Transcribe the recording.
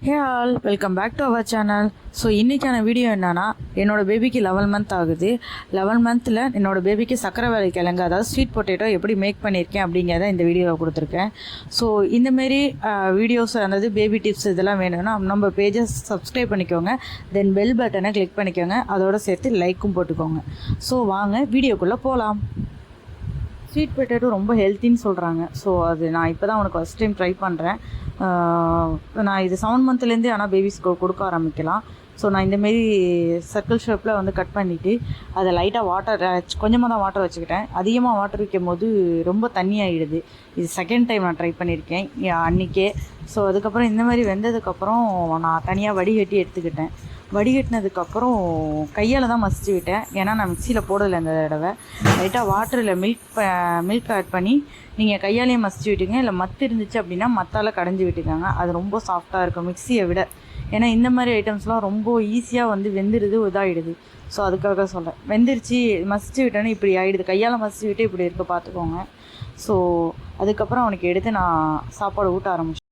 Hey all welcome back to our channel. So இன்றைக்கான video என்னென்னா, என்னோடய பேபிக்கு 11 மந்த் ஆகுது. 11 மந்தில் என்னோடய பேபிக்கு சக்கரவள்ளி கிழங்கு, அதாவது ஸ்வீட் பொட்டேட்டோ எப்படி மேக் பண்ணியிருக்கேன் அப்படிங்கிறத இந்த வீடியோவில் கொடுத்துருக்கேன். ஸோ இந்தமாரி வீடியோஸ், அதாவது பேபி டிப்ஸ் இதெல்லாம் வேணும்னா நம்ம பேஜை சப்ஸ்கிரைப் பண்ணிக்கோங்க. தென் பெல் பட்டனை கிளிக் பண்ணிக்கோங்க. அதோடு சேர்த்து லைக்கும் போட்டுக்கோங்க. ஸோ வாங்க வீடியோக்குள்ளே போகலாம். ஸ்வீட் பொட்டேட்டோ ரொம்ப ஹெல்த்தின்னு சொல்கிறாங்க. ஸோ அது நான் இப்போ தான் அவனுக்கு ஃபஸ்ட் டைம் ட்ரை பண்ணுறேன். நான் இது 7 மந்த்லேருந்தே ஆனால் பேபிஸ்க்கு கொடுக்க ஆரம்பிக்கலாம். ஸோ நான் இந்தமாரி சர்க்கிள் ஷேப்பில் வந்து கட் பண்ணிவிட்டு அதை லைட்டாக வாட்டர் கொஞ்சமாக தான் வாட்டர் வச்சுக்கிட்டேன். அதிகமாக வாட்டர் வைக்கும் போது ரொம்ப தண்ணி ஆகிடுது. இது செகண்ட் டைம் நான் ட்ரை பண்ணியிருக்கேன் அன்றைக்கே. ஸோ அதுக்கப்புறம் இந்தமாதிரி வெந்ததுக்கப்புறம் நான் தனியாக வடிகட்டி எடுத்துக்கிட்டேன். வடிகட்டினதுக்கப்புறம் கையால் தான் மசிச்சு விட்டேன். ஏன்னா நான் மிக்சியில் போடலை இந்த தடவை. லைட்டாக வாட்டரில் மில்க் ஆட் பண்ணி நீங்கள் கையாலேயே மசிச்சு விட்டுங்க. இல்லை மத்து இருந்துச்சு அப்படின்னா மத்தால் கடைஞ்சி விட்டுக்காங்க. அது ரொம்ப சாஃப்டாக இருக்கும் மிக்சியை விட. ஏன்னா இந்த மாதிரி ஐட்டம்ஸ்லாம் ரொம்ப ஈஸியாக வந்து வெந்துடுது, இதாகிடுது. ஸோ அதுக்காக சொல்கிறேன். வெந்துருச்சு மசிச்சு விட்டோன்னே இப்படி ஆகிடுது. கையால் மசிச்சு விட்டு இப்படி இருக்க பார்த்துக்கோங்க. ஸோ அதுக்கப்புறம் அவனுக்கு எடுத்து நான் சாப்பாடு ஊட்ட ஆரம்பிச்சேன்.